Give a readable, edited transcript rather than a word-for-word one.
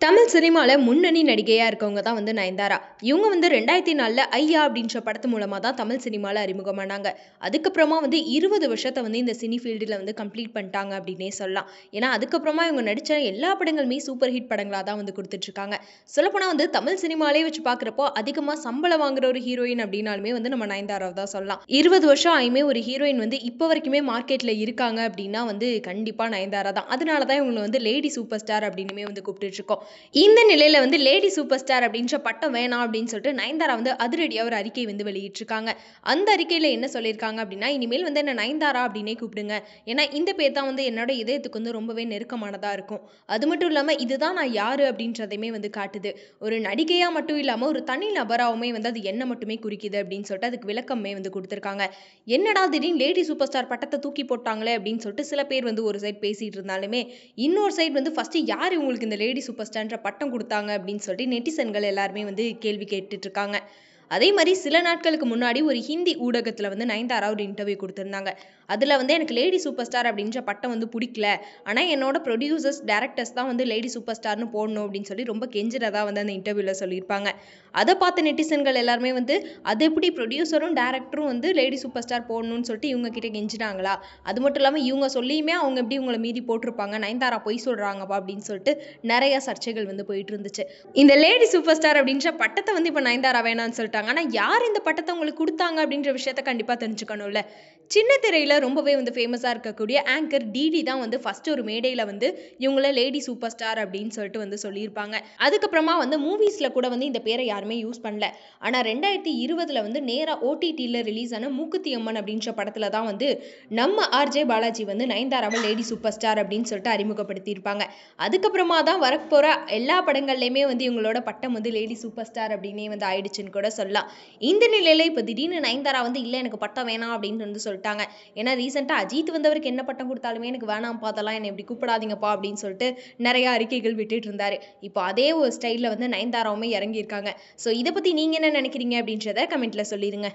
தமிழ் சினிமால முன்னணி நடிகையா இருக்கவங்க தான் வந்து நயன்தாரா. இவங்க வந்து 2004ல ஐயா அப்படின்ற படத்து மூலமா தான் தமிழ் சினிமால அறிமுகமானாங்க. அதுக்கப்புறமா வந்து 20 வருஷத்த வந்து இந்த சினி ஃபீல்டுல வந்து கம்ப்ளீட் பண்ணிட்டாங்க அப்படின்னே சொல்லலாம். ஏன்னா அதுக்கப்புறமா இவங்க நடிச்ச எல்லா படங்களுமே சூப்பர் ஹிட் படங்களா தான் வந்து குடுத்துட்டு இருக்காங்க. சொல்லப்போனா வந்து தமிழ் சினிமாலே வச்சு பார்க்குறப்போ அதிகமா சம்பளம் வாங்குற ஒரு ஹீரோயின் அப்படின்னாலுமே வந்து நம்ம நயன்தாராவ தான் சொல்லலாம். 20 வருஷம் ஆயுமே ஒரு ஹீரோயின் வந்து இப்போ வரைக்குமே மார்க்கெட்ல இருக்காங்க அப்படின்னா வந்து கண்டிப்பா நயன்தாரா தான். அதனால தான் இவங்கள வந்து லேடி சூப்பர் ஸ்டார் அப்படின்னுமே வந்து கூப்பிட்டுட்டு இருக்கோம். இந்த நிலையில வந்து லேடி சூப்பர் ஸ்டார் அப்படின்ற பட்டம் வேணாம் அப்படின்னு சொல்லிட்டு நயன்தாரா வந்து அதிரடியா ஒரு அறிக்கை வந்து வெளியிட்டிருக்காங்க. அந்த அறிக்கையில என்ன சொல்லியிருக்காங்க அப்படின்னா, இனிமேல் வந்து என்ன நயன்தாரா அப்படின்னே கூப்பிடுங்க. ஏன்னா இந்த பேர் தான் வந்து என்னோட இதயத்துக்கு வந்து ரொம்பவே நெருக்கமானதா இருக்கும். அது மட்டும் இல்லாம இதுதான் நான் யாரு அப்படின்றதையுமே வந்து காட்டுது. ஒரு நடிகையா மட்டும் இல்லாம ஒரு தனி நபராவுமே வந்து அது என்ன மட்டுமே குறிக்குது அப்படின்னு சொல்லிட்டு அதுக்கு விளக்கமே வந்து கொடுத்திருக்காங்க. என்னடா திடீர்னு லேடி சூப்பர் ஸ்டார் பட்டத்தை தூக்கி போட்டாங்களே அப்படின்னு சொல்லிட்டு சில பேர் வந்து ஒரு சைடு பேசிட்டு இருந்தாலுமே, இன்னொரு சைடு வந்து ஃபர்ஸ்ட் யார் இவங்களுக்கு இந்த லேடி சூப்பர் ஸ்டார்ன்ற பட்டம் கொடுத்தாங்க அப்படின்னு சொல்லிட்டு நெட்டிசன்கள் எல்லாருமே வந்து கேள்வி கேட்டுட்டு இருக்காங்க. அதே மாதிரி சில நாட்களுக்கு முன்னாடி ஒரு ஹிந்தி ஊடகத்துல வந்து நயன்தாரா ஒரு இன்டர்வியூ கொடுத்திருந்தாங்க. அதுல வந்து எனக்கு லேடி சூப்பர் ஸ்டார் அப்படின்ற பட்டம் வந்து பிடிக்கல. ஆனா என்னோட ப்ரொடியூசர்ஸ் டைரக்டர்ஸ் தான் வந்து லேடி சூப்பர் ஸ்டார்னு போடணும் அப்படின்னு சொல்லி ரொம்ப கெஞ்சிரதா வந்து அந்த இன்டர்வியூல சொல்லியிருப்பாங்க. அதை பார்த்த நெட்டிசன்கள் எல்லாருமே வந்து அது எப்படி ப்ரொடியூசரும் டைரக்டரும் வந்து லேடி சூப்பர் ஸ்டார் போடணும்னு சொல்லிட்டு இவங்க கிட்ட கெஞ்சினாங்களா? அது மட்டும் இல்லாம இவங்க சொல்லியுமே அவங்க எப்படி உங்களை மீறி போட்டிருப்பாங்க, நயன்தாரா பொய் சொல்றாங்கப்பா அப்படின்னு சொல்லிட்டு நிறைய சர்ச்சைகள் வந்து போயிட்டு இருந்துச்சு. இந்த லேடி சூப்பர் ஸ்டார் அப்படின்ற பட்டத்தை வந்து இப்ப நயன்தாரா வேணாம்னு சொல்லிட்டாங்க. ஆனா யார் இந்த பட்டத்தை உங்களுக்கு கொடுத்தாங்க அப்படின்ற விஷயத்த கண்டிப்பா தெரிஞ்சுக்கணும்ல. சின்ன திரையில ரொம்பவே வந்து ஃபேமஸா இருக்கக்கூடிய ஆங்கர் டிடி தான் வந்து ஃபர்ஸ்ட் ஒரு மேடையில வந்து இவங்கள லேடி சூப்பர் ஸ்டார் அப்படின்னு சொல்லிட்டு வந்து சொல்லியிருப்பாங்க. அதுக்கப்புறமா வந்து மூவிஸ்ல கூட வந்து இந்த பேரை யாருமே யூஸ் பண்ணல. ஆனா 2020ல வந்து நேரா ஓடிடில ரிலீஸ் ஆன மூக்குத்தி அம்மன் அப்படின்ற படத்துல தான் வந்து நம்ம ஆர்ஜே பாலாஜி வந்து நயன்தாராவை லேடி சூப்பர் ஸ்டார் அப்படின்னு சொல்லிட்டு அறிமுகப்படுத்தி இருப்பாங்க. அதுக்கப்புறமா தான் வரப்போற எல்லா படங்கள்லயுமே வந்து இவங்களோட பட்டம் வந்து லேடி சூப்பர் ஸ்டார் அப்படின்னே வந்து ஆயிடுச்சுன்னு கூட சொல்லலாம். இந்த நிலையில இப்ப திடீர்னு நயன்தாரா வந்து இல்ல எனக்கு பட்டம் வேணாம் அப்படின்னு வந்து சொல்லிட்டாங்க. ஏன்னா ரீசெண்டா அஜித் வந்தவருக்கு என்ன பட்டம் கொடுத்தாலுமே எனக்கு வேணாம்ப்பா, அதெல்லாம் என்னை இப்படி கூப்பிடாதீங்கப்பா அப்படின்னு சொல்லிட்டு நிறைய அறிக்கைகள் விட்டுட்டு இருந்தாரு. இப்போ அதே ஒரு ஸ்டைல்ல வந்து நயன்தாராவுமே இறங்கி இருக்காங்க. ஸோ இதை பத்தி நீங்க என்ன நினைக்கிறீங்க அப்படின்றத கமெண்ட்ல சொல்லிருங்க.